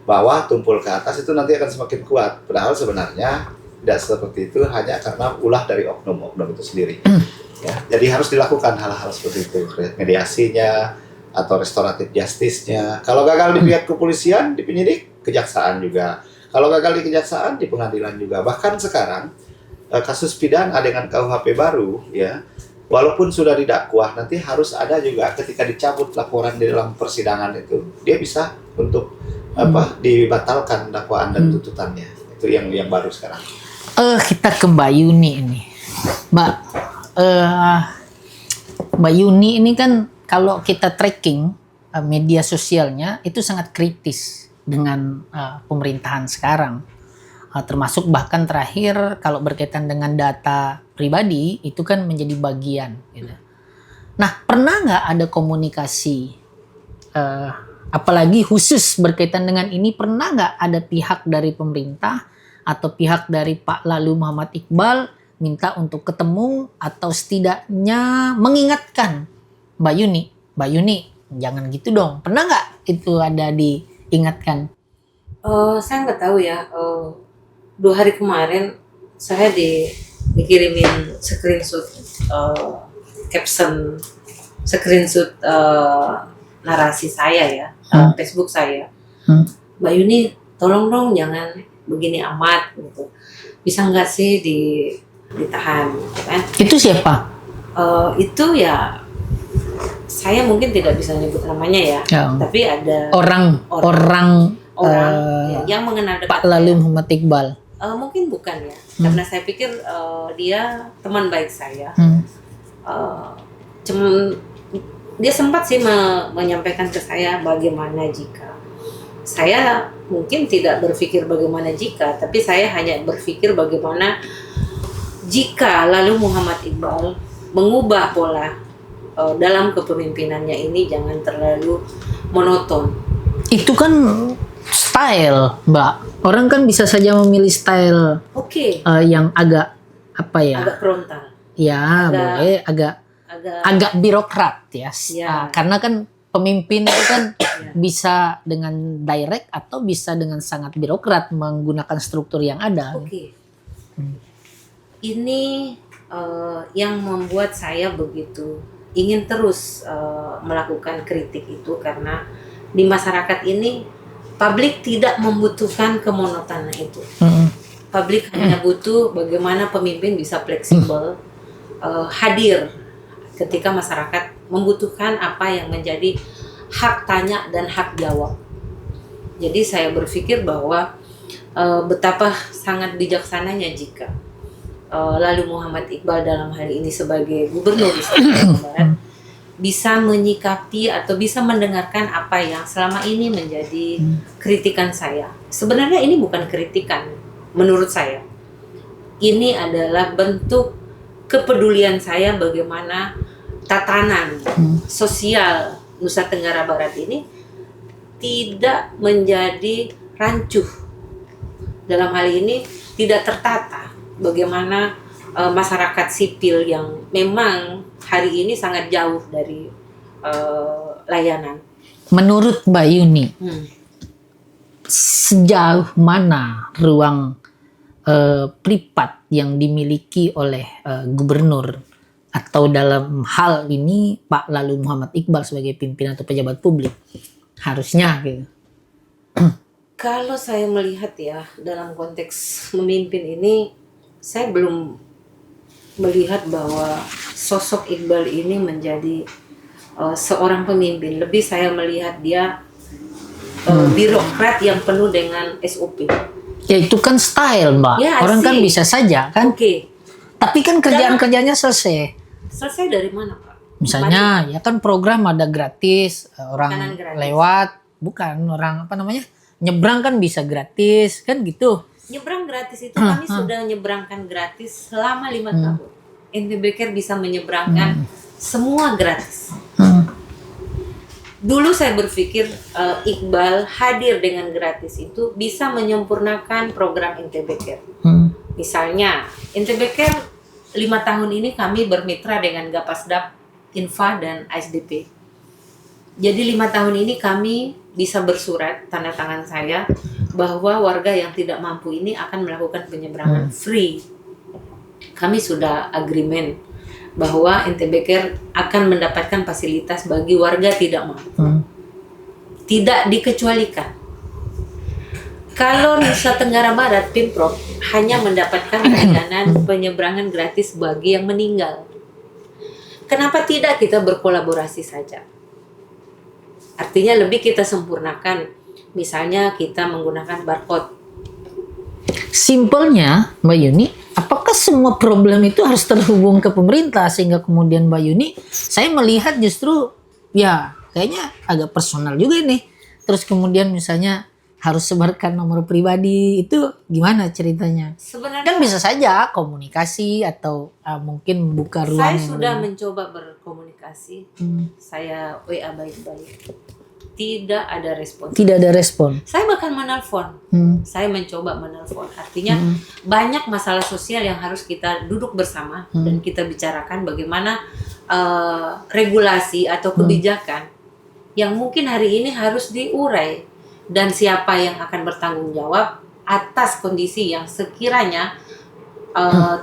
[SPEAKER 3] bawah, tumpul ke atas, itu nanti akan semakin kuat. Padahal sebenarnya tidak seperti itu, hanya karena ulah dari oknum-oknum itu sendiri. Ya, jadi harus dilakukan hal-hal seperti itu, mediasinya atau restoratif justice-nya. Kalau gagal di pihak kepolisian, di penyidik, kejaksaan juga. Kalau gagal di kejaksaan, di pengadilan juga. Bahkan sekarang kasus pidana dengan KUHP baru, ya, walaupun sudah didakwah, nanti harus ada juga ketika dicabut laporan di dalam persidangan itu, dia bisa untuk dibatalkan dakwaan dan tuntutannya. Itu yang baru sekarang.
[SPEAKER 1] Kita ke Mbak Yuni ini. Mbak Mbak Yuni ini kan kalau kita tracking media sosialnya itu sangat kritis dengan pemerintahan sekarang. Termasuk bahkan terakhir kalau berkaitan dengan data pribadi itu kan menjadi bagian gitu. Nah, pernah nggak ada komunikasi apalagi khusus berkaitan dengan ini, pernah nggak ada pihak dari pemerintah atau pihak dari Pak Lalu Muhammad Iqbal minta untuk ketemu atau setidaknya mengingatkan Mbak Yuni jangan gitu dong, pernah nggak itu ada diingatkan?
[SPEAKER 2] Saya nggak tahu ya. 2 hari kemarin saya dikirimin screenshot caption, screenshot narasi saya ya, Facebook saya. Mbak Yuni, tolong dong jangan begini amat gitu. Bisa nggak sih ditahan, gitu kan?
[SPEAKER 1] Itu siapa?
[SPEAKER 2] Itu ya saya mungkin tidak bisa nyebut namanya ya, tapi ada
[SPEAKER 1] orang
[SPEAKER 2] yang mengenal dekat
[SPEAKER 1] Pak Lalu Muhammad Iqbal.
[SPEAKER 2] Mungkin bukan ya, karena saya pikir dia teman baik saya. Dia sempat sih menyampaikan ke saya bagaimana jika saya mungkin tidak berpikir bagaimana jika, tapi saya hanya berpikir bagaimana jika lalu Muhammad Iqbal mengubah pola dalam kepemimpinannya ini jangan terlalu monoton.
[SPEAKER 1] Itu kan style, Mbak. Orang kan bisa saja memilih style yang agak apa ya?
[SPEAKER 2] Agak frontal.
[SPEAKER 1] Ya, boleh agak birokrat ya. Karena kan pemimpin itu kan bisa dengan direct atau bisa dengan sangat birokrat menggunakan struktur yang ada.
[SPEAKER 2] Ini yang membuat saya begitu ingin terus melakukan kritik itu, karena di masyarakat ini publik tidak membutuhkan kemonotonan itu. Publik hanya butuh bagaimana pemimpin bisa fleksibel, hadir ketika masyarakat membutuhkan apa yang menjadi hak tanya dan hak jawab. Jadi saya berpikir bahwa betapa sangat bijaksananya jika Lalu Muhammad Iqbal dalam hal ini sebagai gubernur di Sumatera Barat bisa menyikapi atau bisa mendengarkan apa yang selama ini menjadi kritikan saya. Sebenarnya ini bukan kritikan menurut saya. Ini adalah bentuk kepedulian saya bagaimana tatanan sosial Nusa Tenggara Barat ini tidak menjadi rancuh. Dalam hal ini tidak tertata. Bagaimana masyarakat sipil yang memang hari ini sangat jauh dari layanan.
[SPEAKER 1] Menurut Mbak Yuni, sejauh mana ruang privat yang dimiliki oleh gubernur atau dalam hal ini Pak Lalu Muhammad Iqbal sebagai pimpinan atau pejabat publik harusnya gitu?
[SPEAKER 2] Kalau saya melihat ya dalam konteks memimpin ini, saya belum melihat bahwa sosok Iqbal ini menjadi seorang pemimpin. Lebih saya melihat dia birokrat yang penuh dengan SOP.
[SPEAKER 1] Ya itu kan style, Mbak.
[SPEAKER 2] Ya,
[SPEAKER 1] orang kan bisa saja kan. Tapi kan kerjaan-kerjanya selesai.
[SPEAKER 2] Selesai dari mana, Pak?
[SPEAKER 1] Misalnya ya kan program ada gratis, orang
[SPEAKER 2] gratis.
[SPEAKER 1] Lewat, bukan orang apa namanya? Nyebrang kan bisa gratis, kan gitu.
[SPEAKER 2] Nyebrang gratis itu kami sudah nyebrangkan gratis selama 5 tahun. NTB Care bisa menyeberangkan semua gratis. Dulu saya berpikir Iqbal hadir dengan gratis itu bisa menyempurnakan program NTB Care. Misalnya NTB Care 5 tahun ini kami bermitra dengan Gapasdap, Infa dan ASDP. Jadi 5 tahun ini kami bisa bersurat tanda tangan saya bahwa warga yang tidak mampu ini akan melakukan penyeberangan free. Kami sudah agreement bahwa NTB Care akan mendapatkan fasilitas bagi warga tidak mampu. Tidak dikecualikan. Kalau Nusa Tenggara Barat, Pemprov hanya mendapatkan layanan penyeberangan gratis bagi yang meninggal. Kenapa tidak kita berkolaborasi saja? Artinya lebih kita sempurnakan. Misalnya kita menggunakan barcode.
[SPEAKER 1] simpelnya Mbak Yuni, apakah semua problem itu harus terhubung ke pemerintah sehingga kemudian Mbak Yuni, saya melihat justru ya kayaknya agak personal juga nih. Terus kemudian misalnya harus sebarkan nomor pribadi, itu gimana ceritanya?
[SPEAKER 2] Sebenarnya
[SPEAKER 1] Kan bisa saja komunikasi atau mungkin buka ruang.
[SPEAKER 2] saya sudah mencoba berkomunikasi, saya WA baik-baik, tidak ada respon.
[SPEAKER 1] Tidak ada respon.
[SPEAKER 2] Saya bahkan menelpon, saya mencoba menelpon. Artinya banyak masalah sosial yang harus kita duduk bersama dan kita bicarakan bagaimana regulasi atau kebijakan yang mungkin hari ini harus diurai dan siapa yang akan bertanggung jawab atas kondisi yang sekiranya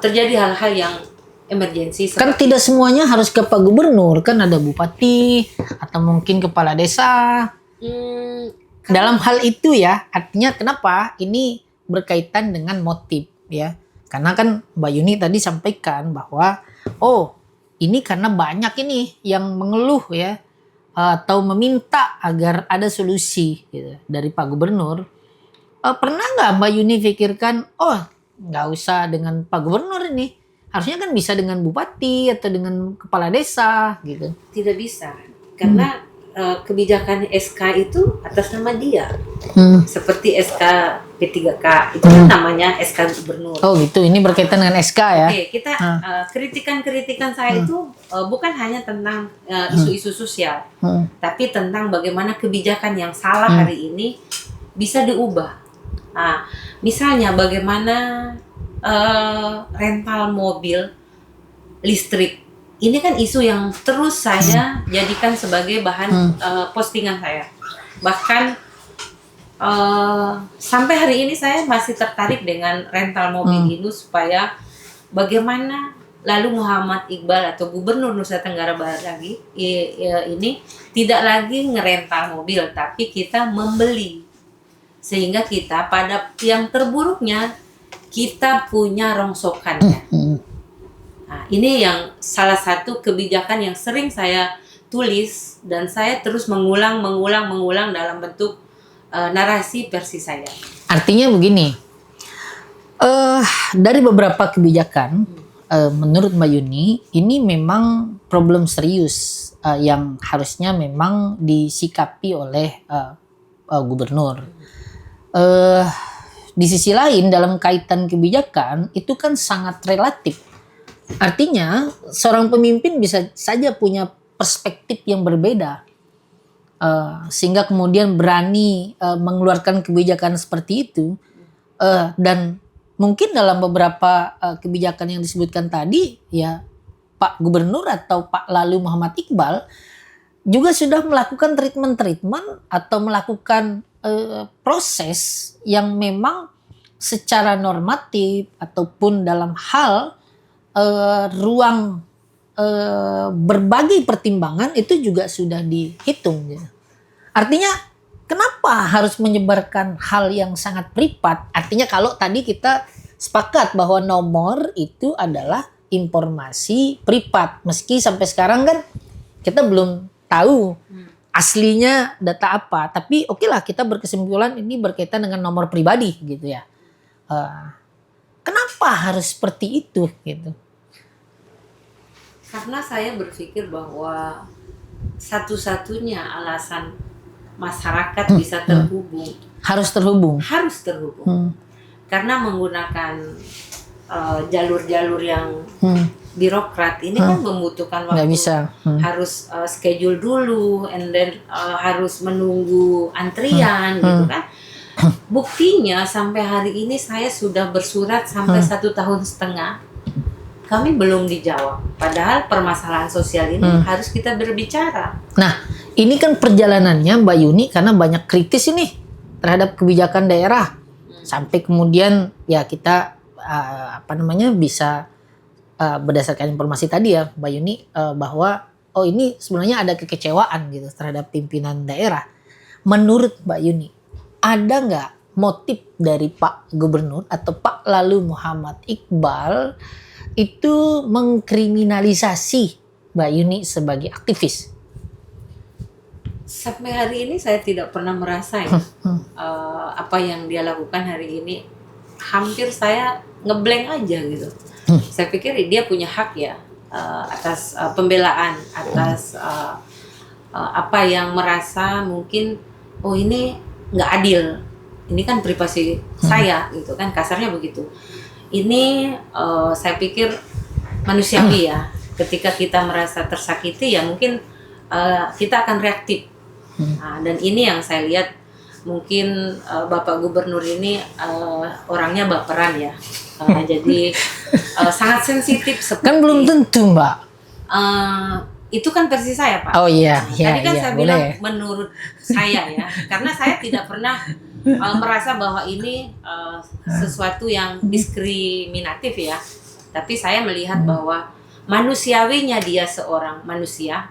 [SPEAKER 2] terjadi hal-hal yang emergensi.
[SPEAKER 1] Kan tidak semuanya harus ke Pak Gubernur, kan ada bupati atau mungkin kepala desa. Dalam hal itu ya, artinya kenapa ini berkaitan dengan motif ya. Karena kan Mbak Yuni tadi sampaikan bahwa ini karena banyak ini yang mengeluh ya atau meminta agar ada solusi gitu, dari Pak Gubernur. Pernah nggak Mbak Yuni pikirkan, nggak usah dengan Pak Gubernur ini, harusnya kan bisa dengan bupati atau dengan kepala desa gitu.
[SPEAKER 2] Tidak bisa, karena kebijakan SK itu atas nama dia. Seperti SK P3K itu kan namanya SK Gubernur.
[SPEAKER 1] Oh gitu, ini berkaitan dengan SK ya.
[SPEAKER 2] Oke, kita kritikan saya itu bukan hanya tentang isu-isu sosial, tapi tentang bagaimana kebijakan yang salah hari ini bisa diubah. Nah, misalnya bagaimana rental mobil listrik. Ini kan isu yang terus saya jadikan sebagai bahan postingan saya. Bahkan sampai hari ini saya masih tertarik dengan rental mobil ini supaya bagaimana lalu Muhammad Iqbal atau Gubernur Nusa Tenggara Barat lagi ini tidak lagi ngerental mobil, tapi kita membeli. Sehingga kita pada yang terburuknya kita punya rongsokannya. Nah, ini yang salah satu kebijakan yang sering saya tulis dan saya terus mengulang dalam bentuk narasi versi saya.
[SPEAKER 1] Artinya begini, dari beberapa kebijakan, menurut Mbak Yuni, ini memang problem serius yang harusnya memang disikapi oleh gubernur. Di sisi lain dalam kaitan kebijakan itu kan sangat relatif. Artinya seorang pemimpin bisa saja punya perspektif yang berbeda, sehingga kemudian berani mengeluarkan kebijakan seperti itu, dan mungkin dalam beberapa kebijakan yang disebutkan tadi ya Pak Gubernur atau Pak Lalu Muhammad Iqbal juga sudah melakukan treatment atau melakukan proses yang memang secara normatif ataupun dalam hal ruang berbagai pertimbangan itu juga sudah dihitung. Gitu. Artinya kenapa harus menyebarkan hal yang sangat privat? Artinya kalau tadi kita sepakat bahwa nomor itu adalah informasi privat, meski sampai sekarang kan kita belum tahu aslinya data apa, tapi oke lah kita berkesimpulan ini berkaitan dengan nomor pribadi gitu ya. Kenapa harus seperti itu gitu?
[SPEAKER 2] Karena saya berpikir bahwa satu-satunya alasan masyarakat bisa terhubung
[SPEAKER 1] harus terhubung.
[SPEAKER 2] Karena menggunakan jalur-jalur yang birokrat ini kan membutuhkan waktu.
[SPEAKER 1] Nggak bisa.
[SPEAKER 2] Harus schedule dulu, and then harus menunggu antrian gitu kan. Buktinya sampai hari ini saya sudah bersurat sampai 1,5 tahun. Kami belum dijawab. Padahal permasalahan sosial ini harus kita berbicara.
[SPEAKER 1] Nah, ini kan perjalanannya Mbak Yuni karena banyak kritis ini terhadap kebijakan daerah. Sampai kemudian ya kita bisa berdasarkan informasi tadi ya Mbak Yuni bahwa ini sebenarnya ada kekecewaan gitu terhadap pimpinan daerah. Menurut Mbak Yuni, ada nggak motif dari Pak Gubernur atau Pak Lalu Muhammad Iqbal itu mengkriminalisasi Mbak Yuni sebagai aktivis?
[SPEAKER 2] Sampai hari ini saya tidak pernah merasa apa yang dia lakukan hari ini hampir saya ngeblank aja gitu. Saya pikir dia punya hak ya atas pembelaan, atas apa yang merasa mungkin oh ini nggak adil, ini kan privasi saya gitu kan, kasarnya begitu. Ini saya pikir manusiawi ya, ketika kita merasa tersakiti ya mungkin kita akan reaktif. Nah, dan ini yang saya lihat mungkin Bapak Gubernur ini orangnya baperan ya, jadi sangat sensitif.
[SPEAKER 1] Kan belum tentu, Mbak.
[SPEAKER 2] Itu kan versi saya, Pak.
[SPEAKER 1] Oh iya,
[SPEAKER 2] Tadi kan saya
[SPEAKER 1] boleh.
[SPEAKER 2] bilang menurut saya ya, karena saya tidak pernah merasa bahwa ini sesuatu yang diskriminatif ya. Tapi saya melihat bahwa manusiawinya dia seorang manusia,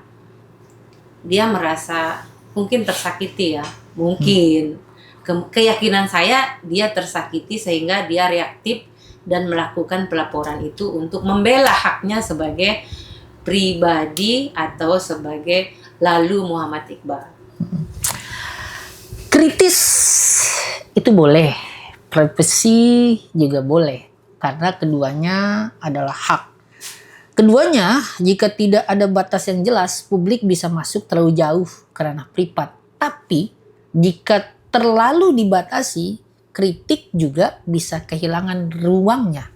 [SPEAKER 2] dia merasa mungkin tersakiti ya, mungkin. Keyakinan saya dia tersakiti sehingga dia reaktif dan melakukan pelaporan itu untuk membela haknya sebagai pribadi atau sebagai lalu Muhammad Iqbal.
[SPEAKER 1] Kritis itu boleh, privasi juga boleh, karena keduanya adalah hak. Keduanya, jika tidak ada batas yang jelas, publik bisa masuk terlalu jauh ke ranah privat. Tapi, jika terlalu dibatasi, kritik juga bisa kehilangan ruangnya.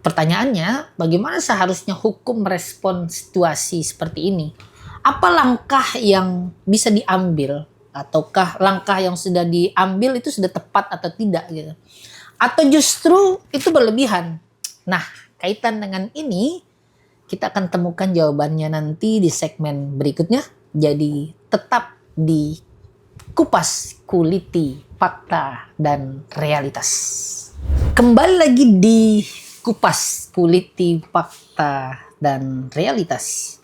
[SPEAKER 1] Pertanyaannya, bagaimana seharusnya hukum merespon situasi seperti ini? Apa langkah yang bisa diambil? Ataukah langkah yang sudah diambil itu sudah tepat atau tidak gitu? Atau justru itu berlebihan? Nah, kaitan dengan ini, kita akan temukan jawabannya nanti di segmen berikutnya. Jadi tetap di Kupas Kuliti Fakta dan Realitas. Kembali lagi di Kupas Kuliti Fakta dan Realitas.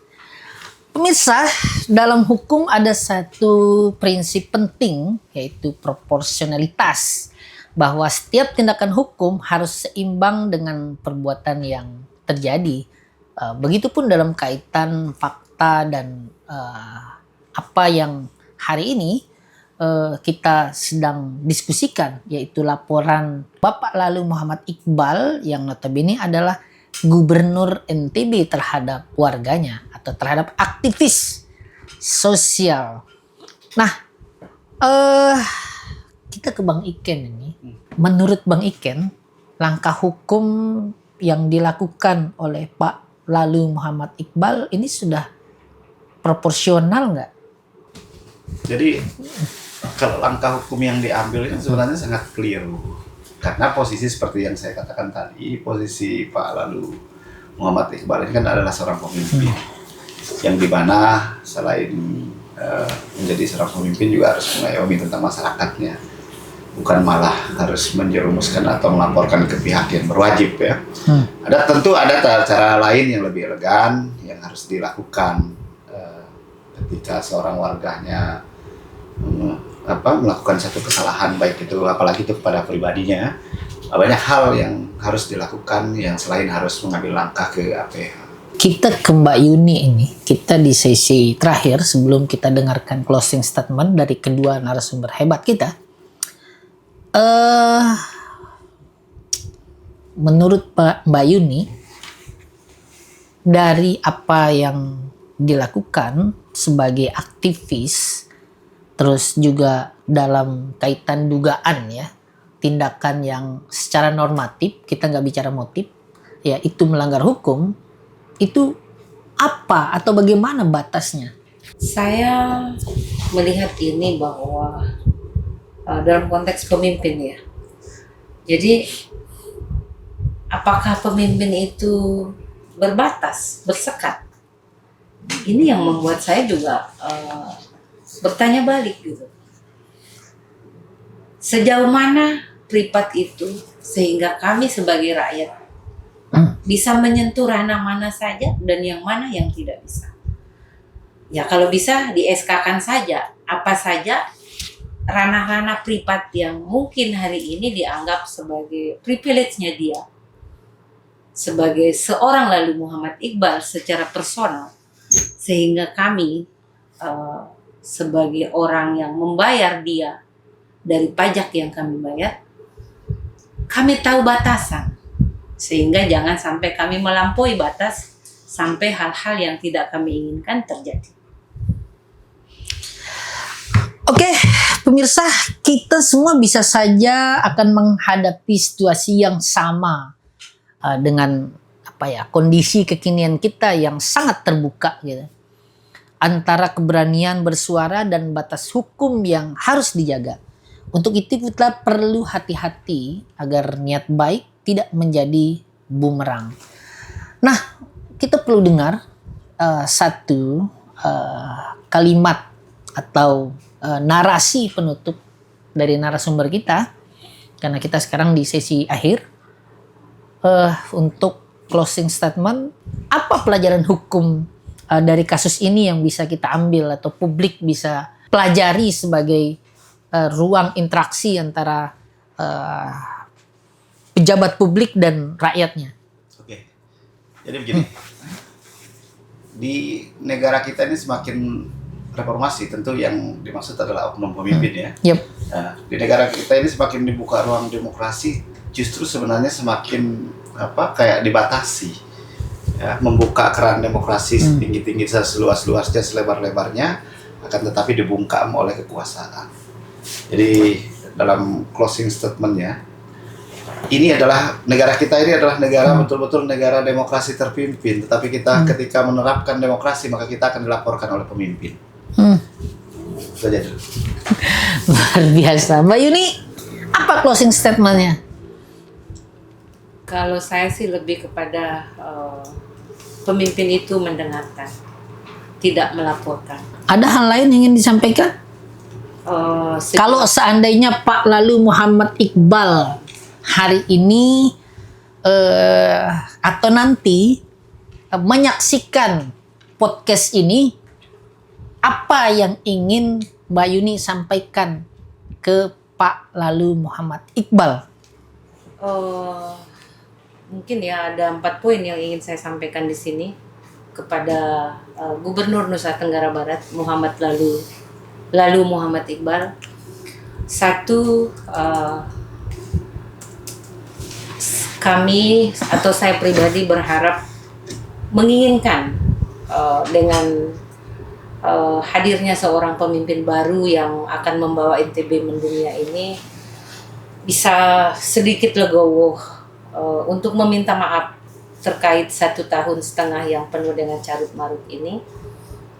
[SPEAKER 1] Pemirsa, dalam hukum ada satu prinsip penting, yaitu proporsionalitas. Bahwa setiap tindakan hukum harus seimbang dengan perbuatan yang terjadi. Begitupun dalam kaitan fakta dan apa yang hari ini kita sedang diskusikan, yaitu laporan Bapak Lalu Muhammad Iqbal yang notabene adalah Gubernur NTB terhadap warganya atau terhadap aktivis sosial. Nah, kita ke Bang Iken ini. Menurut Bang Iken, langkah hukum yang dilakukan oleh Pak Lalu Muhammad Iqbal ini sudah proporsional nggak?
[SPEAKER 3] Jadi kalau langkah hukum yang diambil itu sebenarnya sangat clear, karena posisi seperti yang saya katakan tadi, posisi Pak Lalu Muhammad Iqbal ini kan adalah seorang pemimpin yang dimana selain menjadi seorang pemimpin juga harus mengayomi tentang masyarakatnya, bukan malah harus menjerumuskan atau melaporkan ke pihak yang berwajib ya. Tentu ada cara lain yang lebih elegan yang harus dilakukan ketika seorang warganya melakukan satu kesalahan, baik itu apalagi itu kepada pribadinya. Banyak hal yang harus dilakukan yang selain harus mengambil langkah ke APH.
[SPEAKER 1] Kita ke Mbak Yuni ini, kita di sesi terakhir sebelum kita dengarkan closing statement dari kedua narasumber hebat kita. Menurut Mbak Yuni, dari apa yang dilakukan sebagai aktivis, terus juga dalam kaitan dugaan ya, tindakan yang secara normatif, kita nggak bicara motif, ya itu melanggar hukum, itu apa atau bagaimana batasnya?
[SPEAKER 2] Saya melihat ini bahwa dalam konteks pemimpin ya. Jadi apakah pemimpin itu berbatas, bersekat? Ini yang membuat saya juga bertanya balik gitu. Sejauh mana privat itu sehingga kami sebagai rakyat bisa menyentuh ranah mana saja dan yang mana yang tidak bisa. Ya kalau bisa di SK-kan saja apa saja ranah-ranah privat yang mungkin hari ini dianggap sebagai privilege-nya dia sebagai seorang Lalu Muhammad Iqbal secara personal, sehingga kami sebagai orang yang membayar dia dari pajak yang kami bayar, kami tahu batasan, sehingga jangan sampai kami melampaui batas sampai hal-hal yang tidak kami inginkan terjadi.
[SPEAKER 1] Oke, pemirsa, kita semua bisa saja akan menghadapi situasi yang sama dengan kondisi kekinian kita yang sangat terbuka gitu. Antara keberanian bersuara dan batas hukum yang harus dijaga. Untuk itu kita perlu hati-hati agar niat baik tidak menjadi bumerang. Nah, kita perlu dengar satu kalimat atau narasi penutup dari narasumber kita, karena kita sekarang di sesi akhir. Untuk closing statement, apa pelajaran hukum dari kasus ini yang bisa kita ambil atau publik bisa pelajari sebagai ruang interaksi antara pejabat publik dan rakyatnya?
[SPEAKER 3] Oke, jadi begini, di negara kita ini semakin reformasi, tentu yang dimaksud adalah oknum pemimpin ya.
[SPEAKER 1] Yep.
[SPEAKER 3] Nah, di negara kita ini semakin dibuka ruang demokrasi, justru sebenarnya semakin kayak dibatasi, ya, membuka keran demokrasi setinggi-tinggi, seluas-luasnya, selebar-lebarnya, akan tetapi dibungkam oleh kekuasaan. Jadi dalam closing statementnya, ini adalah negara kita ini adalah negara betul-betul negara demokrasi terpimpin, tetapi kita ketika menerapkan demokrasi maka kita akan dilaporkan oleh pemimpin. Saja dulu.
[SPEAKER 1] Luar biasa. Mbak Yuni, apa closing statementnya?
[SPEAKER 2] Kalau saya sih lebih kepada pemimpin itu mendengarkan, tidak melaporkan.
[SPEAKER 1] Ada hal lain yang ingin disampaikan? Kalau seandainya Pak Lalu Muhammad Iqbal hari ini atau nanti menyaksikan podcast ini, apa yang ingin Mbak Yuni sampaikan ke Pak Lalu Muhammad Iqbal?
[SPEAKER 2] Mungkin ya ada 4 poin yang ingin saya sampaikan di sini kepada Gubernur Nusa Tenggara Barat Lalu Muhammad Iqbal. Satu, kami atau saya pribadi berharap menginginkan dengan hadirnya seorang pemimpin baru yang akan membawa NTB mendunia ini bisa sedikit legowo untuk meminta maaf terkait 1,5 tahun yang penuh dengan carut marut ini,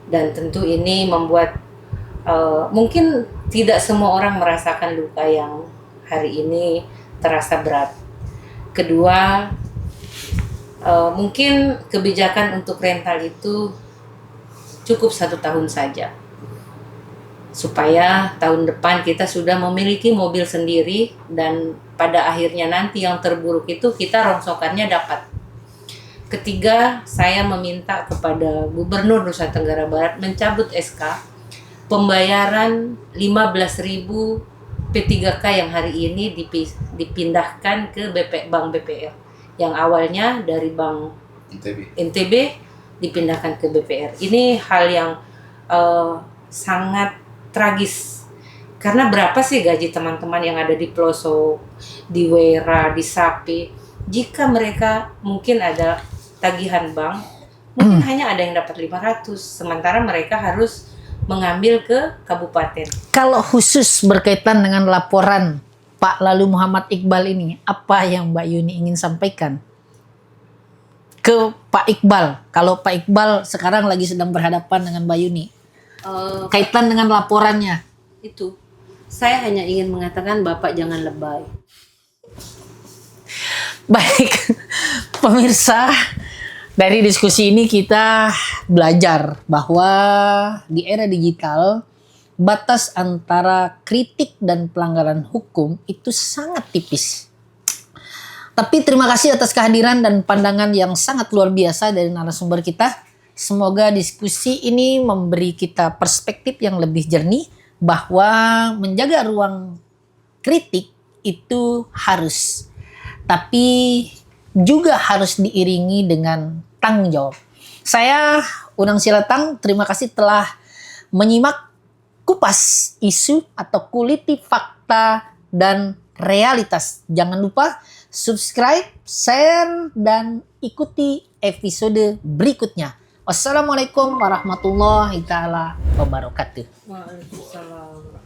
[SPEAKER 2] dan tentu ini membuat mungkin tidak semua orang merasakan luka yang hari ini terasa berat. Kedua, mungkin kebijakan untuk rental itu cukup 1 tahun saja, supaya tahun depan kita sudah memiliki mobil sendiri, dan pada akhirnya nanti yang terburuk itu kita rongsokannya dapat. Ketiga, saya meminta kepada Gubernur Nusa Tenggara Barat mencabut SK pembayaran 15.000 P3K yang hari ini dipindahkan ke Bank BPR, yang awalnya dari Bank NTB dipindahkan ke BPR. Ini hal yang sangat tragis. Karena berapa sih gaji teman-teman yang ada di pelosok, di Wera, di Sapi, jika mereka mungkin ada tagihan bank, mungkin hanya ada yang dapat 500, sementara mereka harus mengambil ke kabupaten.
[SPEAKER 1] Kalau khusus berkaitan dengan laporan Pak Lalu Muhammad Iqbal ini, apa yang Mbak Yuni ingin sampaikan ke Pak Iqbal? Kalau Pak Iqbal sekarang lagi sedang berhadapan dengan Mbak Yuni, kaitan dengan laporannya.
[SPEAKER 2] Itu, saya hanya ingin mengatakan Bapak jangan lebay.
[SPEAKER 1] Baik, pemirsa, dari diskusi ini kita belajar bahwa di era digital batas antara kritik dan pelanggaran hukum itu sangat tipis. Tapi terima kasih atas kehadiran dan pandangan yang sangat luar biasa dari narasumber kita. Semoga diskusi ini memberi kita perspektif yang lebih jernih bahwa menjaga ruang kritik itu harus, tapi juga harus diiringi dengan tanggung jawab. Saya Unang Silatang, terima kasih telah menyimak kupas isu atau kuliti fakta dan realitas. Jangan lupa subscribe, share, dan ikuti episode berikutnya. Wassalamualaikum warahmatullahi taala wabarakatuh.
[SPEAKER 2] Waalaikumsalam.